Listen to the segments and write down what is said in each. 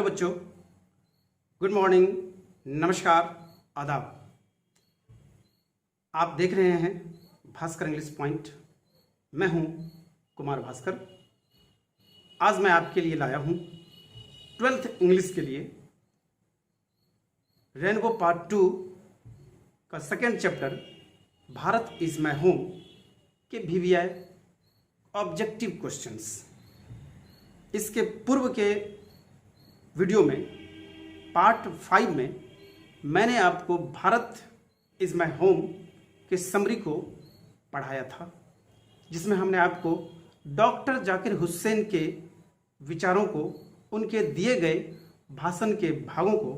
बच्चों, good morning, नमस्कार, आदाब। आप देख रहे हैं भास्कर इंग्लिश पॉइंट। मैं हूं कुमार भास्कर। आज मैं आपके लिए लाया हूं 12th इंग्लिश के लिए रेनबो पार्ट 2 का second chapter Bharat is my home के VVI ऑब्जेक्टिव क्वेश्चंस। इसके पूर्व के वीडियो में पार्ट 5 में मैंने आपको भारत इज माय होम के समरी को पढ़ाया था, जिसमें हमने आपको डॉक्टर जाकिर हुसैन के विचारों को, उनके दिए गए भाषण के भागों को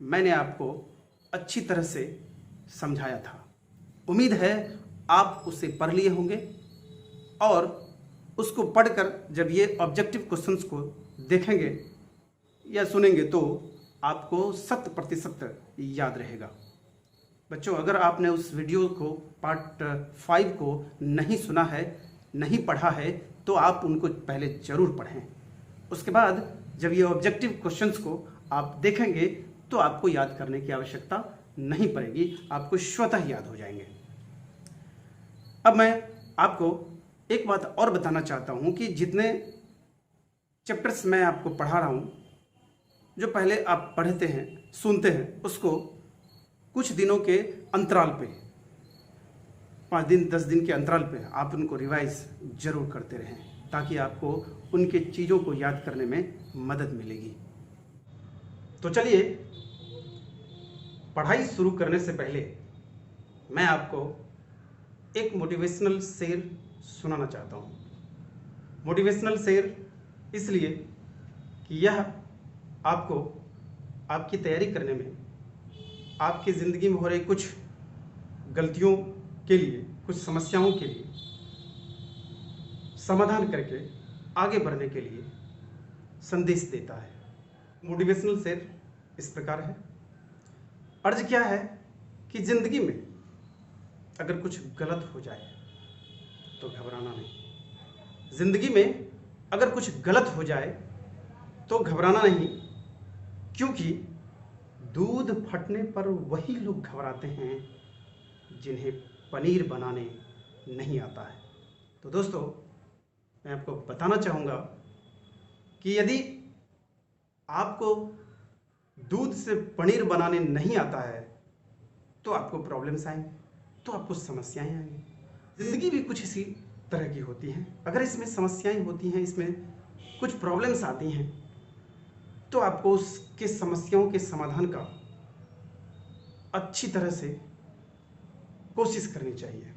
मैंने आपको अच्छी तरह से समझाया था। उम्मीद है आप उसे पढ़ लिए होंगे और उसको पढ़कर जब ये ऑब्जेक्टिव क्वेश्चंस को देखेंगे या सुनेंगे तो आपको 100% याद रहेगा। बच्चों, अगर आपने उस वीडियो को पार्ट 5 को नहीं सुना है, नहीं पढ़ा है, तो आप उनको पहले ज़रूर पढ़ें। उसके बाद जब ये ऑब्जेक्टिव क्वेश्चंस को आप देखेंगे तो आपको याद करने की आवश्यकता नहीं पड़ेगी, आपको स्वतः याद हो जाएंगे। अब मैं आपको एक बात और बताना चाहता हूं कि जितने चैप्टर्स मैं आपको पढ़ा रहा हूं, जो पहले आप पढ़ते हैं, सुनते हैं, उसको कुछ दिनों के अंतराल पे, 5 दिन 10 दिन के अंतराल पे आप उनको रिवाइज जरूर करते रहें, ताकि आपको उनके चीज़ों को याद करने में मदद मिलेगी। तो चलिए, पढ़ाई शुरू करने से पहले मैं आपको एक मोटिवेशनल शेर सुनाना चाहता हूँ। मोटिवेशनल शेर इसलिए कि यह आपको आपकी तैयारी करने में, आपकी ज़िंदगी में हो रही कुछ गलतियों के लिए, कुछ समस्याओं के लिए समाधान करके आगे बढ़ने के लिए संदेश देता है। मोटिवेशनल शेर इस प्रकार है। अर्ज क्या है कि ज़िंदगी में अगर कुछ गलत हो जाए तो घबराना नहीं। ज़िंदगी में अगर कुछ गलत हो जाए तो घबराना नहीं, क्योंकि दूध फटने पर वही लोग घबराते हैं जिन्हें पनीर बनाने नहीं आता है। तो दोस्तों, मैं आपको बताना चाहूँगा कि यदि आपको दूध से पनीर बनाने नहीं आता है तो आपको प्रॉब्लम्स आएंगे, तो आपको समस्याएं आएंगी। ज़िंदगी भी कुछ इसी तरह की होती हैं। अगर इसमें समस्याएं होती हैं, इसमें कुछ प्रॉब्लम्स आती हैं, तो आपको उसके समस्याओं के समाधान का अच्छी तरह से कोशिश करनी चाहिए,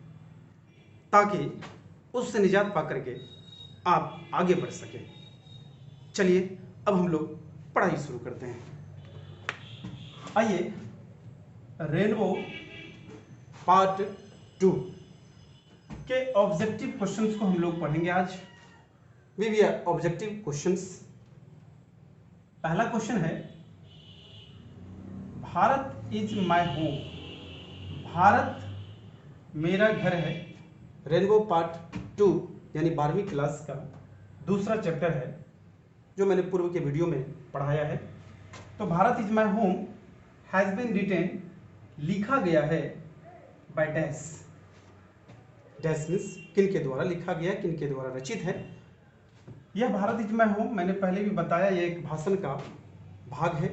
ताकि उससे निजात पा करके आप आगे बढ़ सकें। चलिए, अब हम लोग पढ़ाई शुरू करते हैं। आइए, रेनबो पार्ट 2 के ऑब्जेक्टिव क्वेश्चंस को हम लोग पढ़ेंगे आज। VVI objective questions. पहला क्वेश्चन है, Bharat is my home. Bharat मेरा घर है। रेनबो पार्ट 2 यानी 12वीं क्लास का दूसरा चैप्टर है, जो मैंने पूर्व के वीडियो में पढ़ाया है। तो Bharat is my home has been written, लिखा गया है, बाय डैश। डैश मीन्स किन के द्वारा लिखा गया, किन के द्वारा रचित है। यह भारत इज माय होम, मैंने पहले भी बताया, यह एक भाषण का भाग है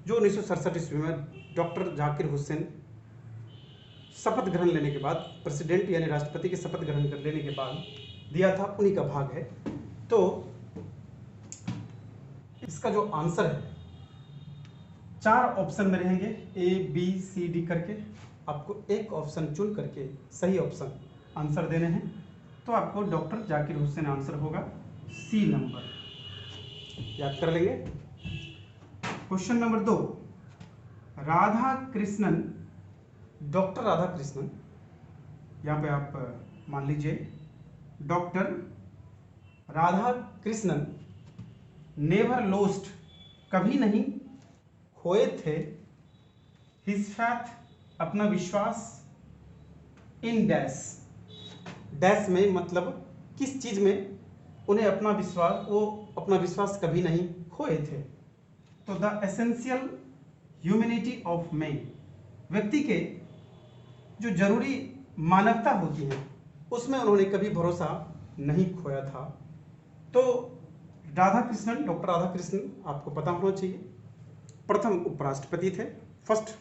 जो 1967 ईस्वी में डॉक्टर जाकिर हुसैन शपथ ग्रहण लेने के बाद, प्रेसिडेंट यानी राष्ट्रपति के शपथ ग्रहण कर लेने के बाद दिया था, उन्हीं का भाग है। तो इसका जो आंसर है, 4 ऑप्शन में रहेंगे, ABCD करके। आपको एक ऑप्शन चुन करके सही ऑप्शन आंसर देने हैं। तो आपको डॉक्टर जाकिर हुसैन आंसर होगा C नंबर, याद कर लेंगे। Question number 2, Radha Krishnan, doctor Radha Krishnan, यहाँ पे आप मान लीजिए doctor Radha Krishnan never lost, कभी नहीं खोए थे, हिज फैथ, अपना विश्वास, इन डैश। डैश में मतलब किस चीज़ में उन्हें अपना विश्वास, वो अपना विश्वास कभी नहीं खोए थे। तो the essential humanity of man, व्यक्ति के जो जरूरी मानवता होती है उसमें उन्होंने कभी भरोसा नहीं खोया था। तो राधा कृष्णन, डॉक्टर राधा कृष्णन आपको पता होना चाहिए, प्रथम उपराष्ट्रपति थे, फर्स्ट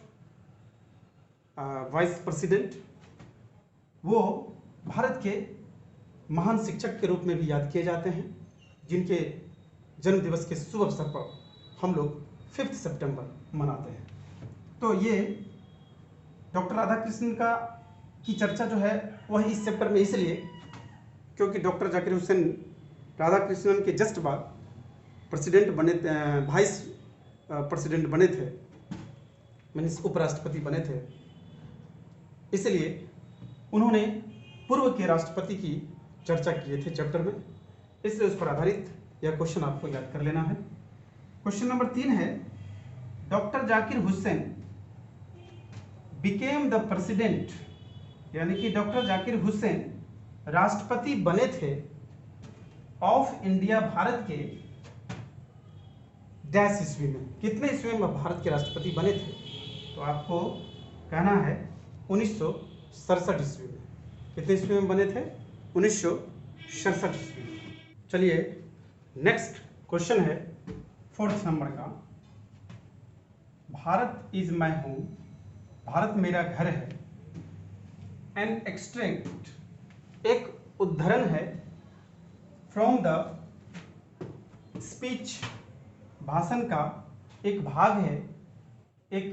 वाइस प्रेसिडेंट। वो भारत के महान शिक्षक के रूप में भी याद किए जाते हैं, जिनके जन्म दिवस के शुभ अवसर पर हम लोग 5 सितंबर मनाते हैं। तो ये डॉक्टर राधा कृष्णन की चर्चा जो है वह इस चैप्टर में इसलिए क्योंकि डॉक्टर जाकिर हुसैन राधा कृष्णन के जस्ट बाद प्रेसिडेंट बने, वाइस प्रेसिडेंट बने थे, मीन्स उपराष्ट्रपति बने थे। इसलिए उन्होंने पूर्व के राष्ट्रपति की चर्चा किए थे चैप्टर में, इसलिए उस पर आधारित यह क्वेश्चन आपको याद कर लेना है। क्वेश्चन नंबर 3 है, doctor Zakir Hussain became the president, यानी कि डॉक्टर जाकिर हुसैन राष्ट्रपति बने थे ऑफ इंडिया, भारत के डैश ईस्वी में। कितने ईस्वी में भारत के राष्ट्रपति बने थे? तो आपको कहना है 1967 ईस्वी में। कितने ईस्वी में बने थे? 1967 ईस्वी में। चलिए नेक्स्ट क्वेश्चन है 4th नंबर का, Bharat is my home, Bharat मेरा घर है। एन एक्सट्रैक्ट, एक उद्धरण है, फ्रॉम द स्पीच, भाषण का एक भाग है, एक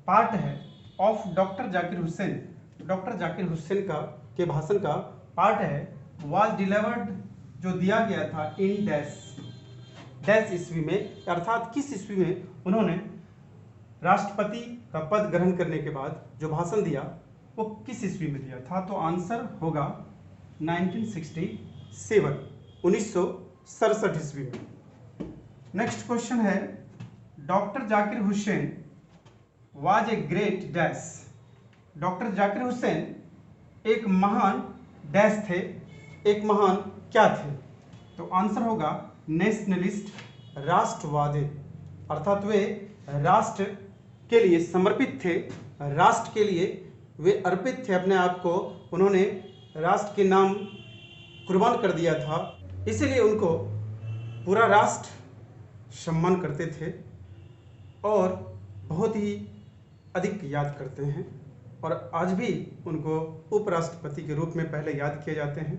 पार्ट है, of doctor Zakir Hussain, doctor Zakir Hussain के भाषण का पार्ट है, वाज डिलीवर्ड, जो दिया गया था, इन डैश ईस्वी में, अर्थात किस ईस्वी में उन्होंने राष्ट्रपति का पद ग्रहण करने के बाद जो भाषण दिया वो किस ईस्वी में दिया था? तो आंसर होगा 1967, 1967 ईस्वी में। नेक्स्ट क्वेश्चन है, doctor Zakir Hussain was a great dash, doctor Zakir Hussain एक महान डैश थे, एक महान क्या थे? तो आंसर होगा नेशनलिस्ट, राष्ट्रवादी, अर्थात वे राष्ट्र के लिए समर्पित थे, राष्ट्र के लिए वे अर्पित थे, अपने आप को उन्होंने राष्ट्र के नाम कुर्बान कर दिया था, इसीलिए उनको पूरा राष्ट्र सम्मान करते थे और बहुत ही अधिक याद करते हैं, और आज भी उनको उपराष्ट्रपति के रूप में पहले याद किए जाते हैं।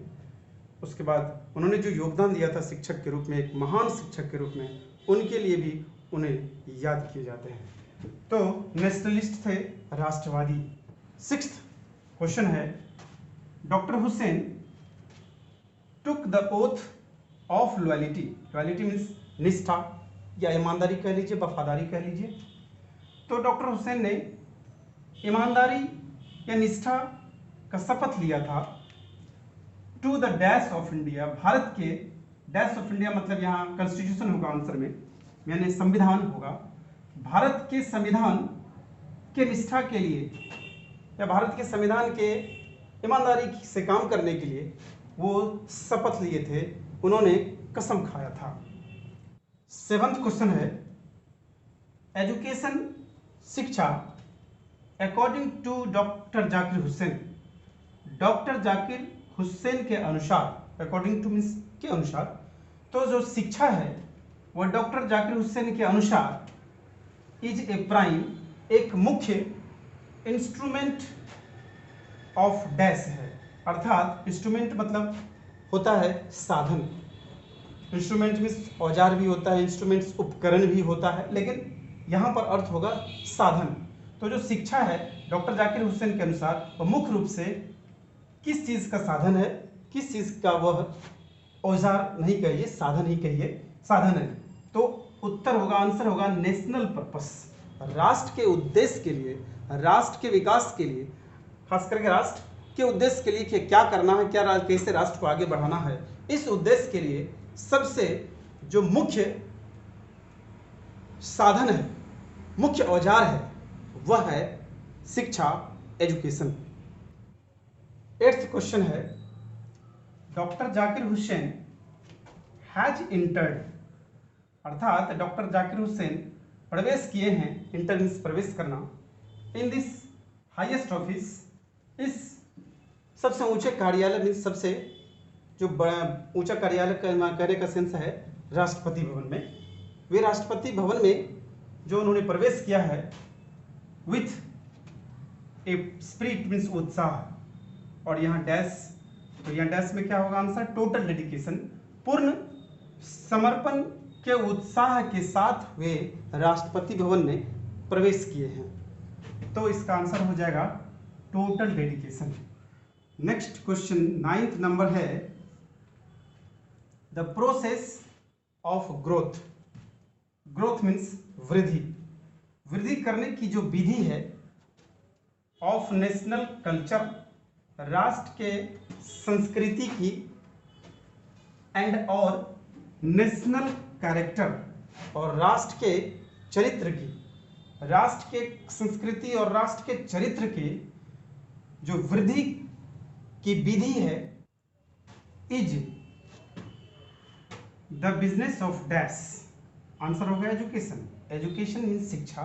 उसके बाद उन्होंने जो योगदान दिया था शिक्षक के रूप में, एक महान शिक्षक के रूप में, उनके लिए भी उन्हें याद किए जाते हैं। तो नेशनलिस्ट थे, राष्ट्रवादी। 6th क्वेश्चन है, doctor Hussain took the oath of loyalty, loyalty means निष्ठा या ईमानदारी कह लीजिए, वफादारी कह लीजिए। तो डॉक्टर हुसैन ने ईमानदारी या निष्ठा का शपथ लिया था, to the dash of India, Bharat के डैश ऑफ इंडिया मतलब यहाँ कॉन्स्टिट्यूशन होगा आंसर में, यानी संविधान होगा, भारत के संविधान के निष्ठा के लिए या भारत के संविधान के ईमानदारी से काम करने के लिए वो शपथ लिए थे, उन्होंने कसम खाया था। 7th क्वेश्चन है, एजुकेशन, शिक्षा, according to doctor Zakir Hussain, doctor Zakir Hussain के अनुसार, अकॉर्डिंग टू मीन्स के अनुसार, तो जो शिक्षा है वह डॉक्टर जाकिर हुसैन के अनुसार इज ए प्राइम, एक मुख्य इंस्ट्रूमेंट ऑफ डैश है, अर्थात इंस्ट्रूमेंट मतलब होता है साधन, इंस्ट्रूमेंट मीन्स औजार भी होता है, इंस्ट्रूमेंट्स उपकरण भी होता है, लेकिन यहाँ पर अर्थ होगा साधन। तो जो शिक्षा है डॉक्टर जाकिर हुसैन के अनुसार वह मुख्य रूप से किस चीज़ का साधन है, किस चीज़ का वह औजार नहीं कहिए, साधन ही कहिए, साधन है। तो उत्तर होगा, आंसर होगा नेशनल पर्पस, राष्ट्र के उद्देश्य के लिए, राष्ट्र के विकास के लिए, खास करके राष्ट्र के उद्देश्य के लिए कि क्या करना है, क्या कैसे राष्ट्र को आगे बढ़ाना है, इस उद्देश्य के लिए सबसे जो मुख्य साधन है, मुख्य औजार है, वह है शिक्षा, एजुकेशन। 8th क्वेश्चन है, doctor Zakir Hussain has entered, अर्थात डॉक्टर जाकिर हुसैन प्रवेश किए हैं, इंटर्न्स प्रवेश करना इन दिस हाईएस्ट ऑफिस, इस सबसे ऊंचे कार्यालय में, सबसे जो बड़ा ऊंचा कार्यालय कहने का सेंस है राष्ट्रपति भवन में। वे राष्ट्रपति भवन में जो उन्होंने प्रवेश किया है विथ ए स्पिरिट मीन्स उत्साह, और यहाँ डैश, तो यहाँ डैश में क्या होगा आंसर, टोटल डेडिकेशन, पूर्ण समर्पण के उत्साह के साथ वे राष्ट्रपति भवन में प्रवेश किए हैं। तो इसका आंसर हो जाएगा total dedication. Next question 9th number है the process of growth. Growth means वृद्धि, वृद्धि करने की जो विधि है ऑफ नेशनल कल्चर, राष्ट्र के संस्कृति की, एंड और नेशनल कैरेक्टर, और राष्ट्र के चरित्र की, राष्ट्र के संस्कृति और राष्ट्र के चरित्र की जो वृद्धि की विधि है, is the business of dash. Answer हो गया एजुकेशन। एजुकेशन मीन्स शिक्षा,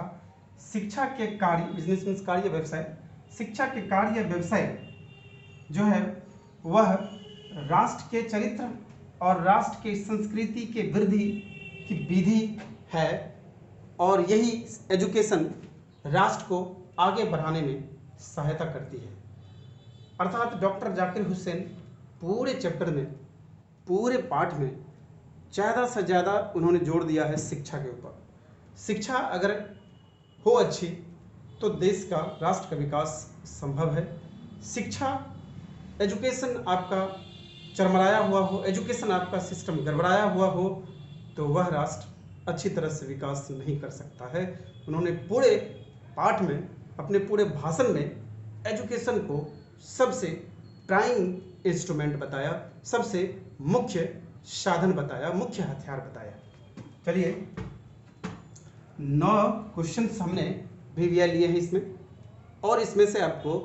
शिक्षा के कार्य, बिजनेस मीन्स कार्य व्यवसाय, शिक्षा के कार्य या व्यवसाय जो है वह राष्ट्र के चरित्र और राष्ट्र के संस्कृति के वृद्धि की विधि है, और यही एजुकेशन राष्ट्र को आगे बढ़ाने में सहायता करती है। अर्थात डॉक्टर जाकिर हुसैन पूरे चैप्टर में, पूरे पाठ में ज़्यादा से ज़्यादा उन्होंने जोर दिया है शिक्षा के ऊपर। शिक्षा अगर हो अच्छी तो देश का, राष्ट्र का विकास संभव है। शिक्षा, एजुकेशन आपका चरमराया हुआ हो, एजुकेशन आपका सिस्टम गड़बड़ाया हुआ हो, तो वह राष्ट्र अच्छी तरह से विकास नहीं कर सकता है। उन्होंने पूरे पाठ में, अपने पूरे भाषण में एजुकेशन को सबसे प्राइम इंस्ट्रूमेंट बताया, सबसे मुख्य साधन बताया, मुख्य हथियार बताया। चलिए 9 क्वेश्चंस हमने भी लिए हैं इसमें, और इसमें से आपको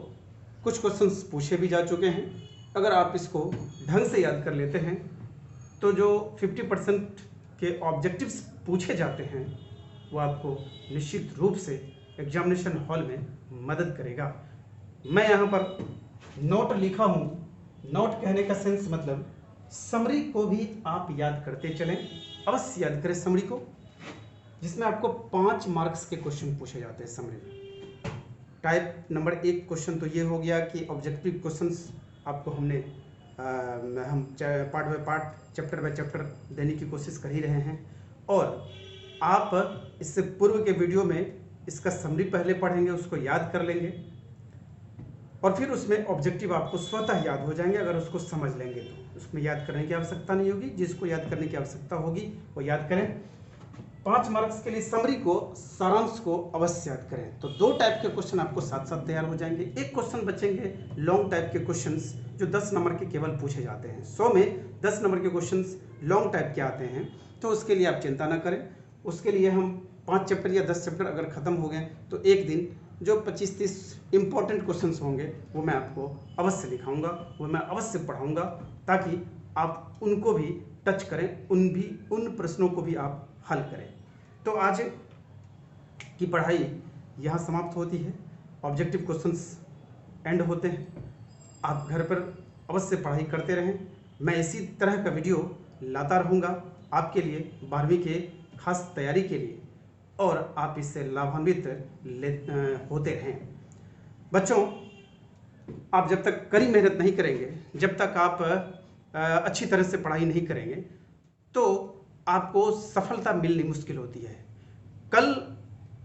कुछ क्वेश्चंस पूछे भी जा चुके हैं। अगर आप इसको ढंग से याद कर लेते हैं तो जो 50% के ऑब्जेक्टिव्स पूछे जाते हैं वो आपको निश्चित रूप से एग्जामिनेशन हॉल में मदद करेगा। मैं यहाँ पर नोट लिखा हूँ, नोट कहने का सेंस मतलब समरी को भी आप याद करते चलें, अवश्य याद करें समरी को, जिसमें आपको 5 मार्क्स के क्वेश्चन पूछे जाते हैं समरी में। टाइप नंबर 1 क्वेश्चन तो ये हो गया कि ऑब्जेक्टिव क्वेश्चंस आपको हमने हम part by part, chapter by chapter देने की कोशिश कर ही रहे हैं, और आप इससे पूर्व के वीडियो में इसका समरी पहले पढ़ेंगे, उसको याद कर लेंगे, और फिर उसमें ऑब्जेक्टिव आपको स्वतः याद हो जाएंगे अगर उसको समझ लेंगे तो। उसमें याद करने की आवश्यकता नहीं होगी, जिसको याद करने की आवश्यकता होगी वो याद करें। 5 मार्क्स के लिए समरी को, सारांश को अवश्य याद करें। तो 2 टाइप के क्वेश्चन आपको साथ साथ तैयार हो जाएंगे। एक क्वेश्चन बचेंगे लॉन्ग टाइप के क्वेश्चंस जो 10 नंबर के केवल पूछे जाते हैं। 100 में 10 नंबर के क्वेश्चंस लॉन्ग टाइप के आते हैं, तो उसके लिए आप चिंता ना करें। उसके लिए हम 5 चैप्टर या 10 चैप्टर अगर ख़त्म हो गए तो एक दिन जो 25-30 इंपॉर्टेंट क्वेश्चंस होंगे वो मैं आपको अवश्य दिखाऊंगा, वो मैं अवश्य पढ़ाऊंगा, ताकि आप उनको भी टच करें, उन प्रश्नों को भी आप हल करें। तो आज की पढ़ाई यहाँ समाप्त होती है, ऑब्जेक्टिव क्वेश्चंस एंड होते हैं। आप घर पर अवश्य पढ़ाई करते रहें। मैं इसी तरह का वीडियो लाता रहूँगा आपके लिए 12वीं के खास तैयारी के लिए, और आप इससे लाभान्वित होते रहें। बच्चों, आप जब तक कड़ी मेहनत नहीं करेंगे, जब तक आप अच्छी तरह से पढ़ाई नहीं करेंगे, तो आपको सफलता मिलनी मुश्किल होती है। कल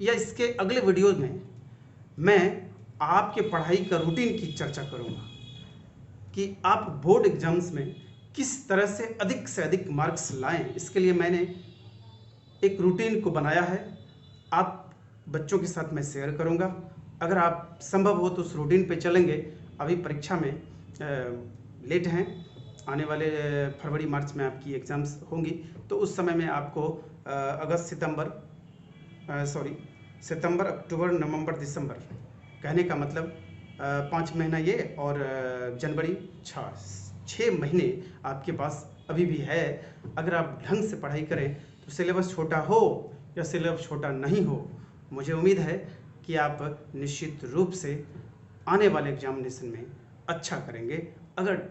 या इसके अगले वीडियो में मैं आपके पढ़ाई का रूटीन की चर्चा करूंगा कि आप बोर्ड एग्जाम्स में किस तरह से अधिक मार्क्स लाएं। इसके लिए मैंने एक रूटीन को बनाया है, आप बच्चों के साथ मैं शेयर करूंगा। अगर आप संभव हो तो उस रूटीन पे चलेंगे। अभी परीक्षा में लेट हैं, आने वाले फरवरी मार्च में आपकी एग्ज़ाम्स होंगी, तो उस समय में आपको सितंबर अक्टूबर नवंबर दिसंबर, कहने का मतलब 5 महीना ये और जनवरी 6 महीने आपके पास अभी भी है। अगर आप ढंग से पढ़ाई करें तो सिलेबस छोटा हो या सिलेबस छोटा नहीं हो, मुझे उम्मीद है कि आप निश्चित रूप से आने वाले एग्जामिनेशन में अच्छा करेंगे अगर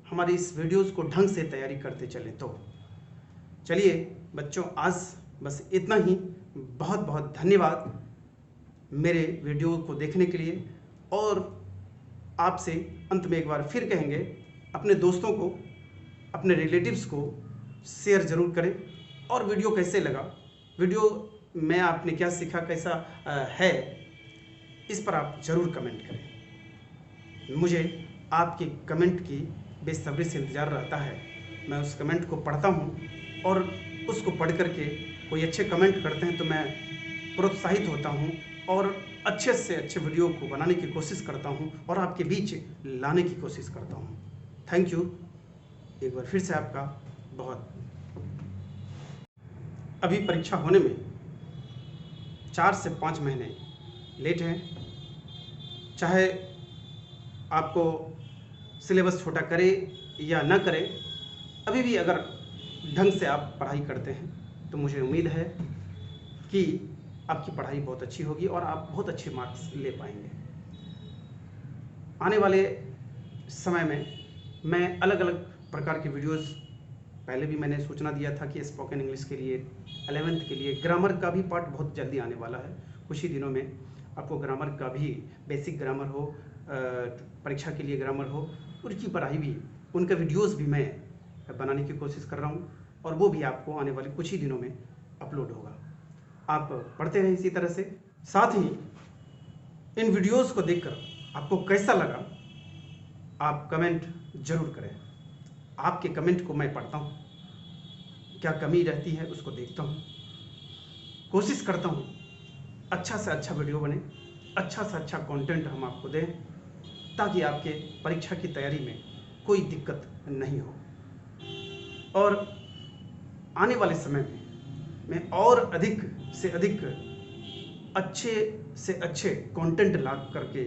हमारी इस वीडियोज़ को ढंग से तैयारी करते चलें तो। चलिए बच्चों, आज बस इतना ही। बहुत बहुत धन्यवाद मेरे वीडियो को देखने के लिए। और आपसे अंत में एक बार फिर कहेंगे, अपने दोस्तों को, अपने रिलेटिव्स को शेयर ज़रूर करें। और वीडियो कैसे लगा, वीडियो में आपने क्या सीखा, कैसा है, इस पर आप ज़रूर कमेंट करें। मुझे आपके कमेंट की बेसब्री से इंतज़ार रहता है। मैं उस कमेंट को पढ़ता हूँ और उसको पढ़ करके कोई अच्छे कमेंट करते हैं तो मैं प्रोत्साहित होता हूँ और अच्छे से अच्छे वीडियो को बनाने की कोशिश करता हूँ और आपके बीच लाने की कोशिश करता हूँ। थैंक यू एक बार फिर से आपका बहुत। अभी परीक्षा होने में 4 से 5 महीने लेट हैं। चाहे आपको सिलेबस छोटा करे या ना करे, अभी भी अगर ढंग से आप पढ़ाई करते हैं तो मुझे उम्मीद है कि आपकी पढ़ाई बहुत अच्छी होगी और आप बहुत अच्छे मार्क्स ले पाएंगे। आने वाले समय में मैं अलग अलग प्रकार की वीडियोस, पहले भी मैंने सूचना दिया था कि स्पोकन इंग्लिश के लिए 11th के लिए ग्रामर का भी पार्ट बहुत जल्दी आने वाला है। कुछ ही दिनों में आपको ग्रामर का भी, बेसिक ग्रामर हो, परीक्षा के लिए ग्रामर हो, उनकी पढ़ाई भी, उनका वीडियोस भी मैं बनाने की कोशिश कर रहा हूँ और वो भी आपको आने वाले कुछ ही दिनों में अपलोड होगा। आप पढ़ते रहें इसी तरह से। साथ ही इन वीडियोस को देखकर आपको कैसा लगा, आप कमेंट जरूर करें। आपके कमेंट को मैं पढ़ता हूँ, क्या कमी रहती है उसको देखता हूँ, कोशिश करता हूँ अच्छा से अच्छा वीडियो बने, अच्छा से अच्छा कंटेंट हम आपको दें ताकि आपके परीक्षा की तैयारी में कोई दिक्कत नहीं हो। और आने वाले समय में मैं और अधिक से अधिक अच्छे से अच्छे कंटेंट ला करके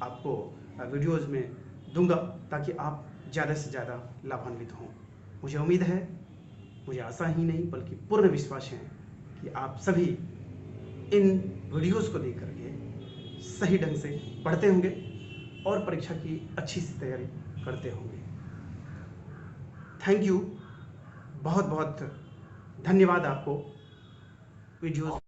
आपको वीडियोस में दूंगा ताकि आप ज़्यादा से ज़्यादा लाभान्वित हों। मुझे उम्मीद है, मुझे आशा ही नहीं बल्कि पूर्ण विश्वास है कि आप सभी इन वीडियोस को देख करके सही ढंग से पढ़ते होंगे और परीक्षा की अच्छी सी तैयारी करते होंगे। थैंक यू, बहुत बहुत धन्यवाद आपको वीडियोस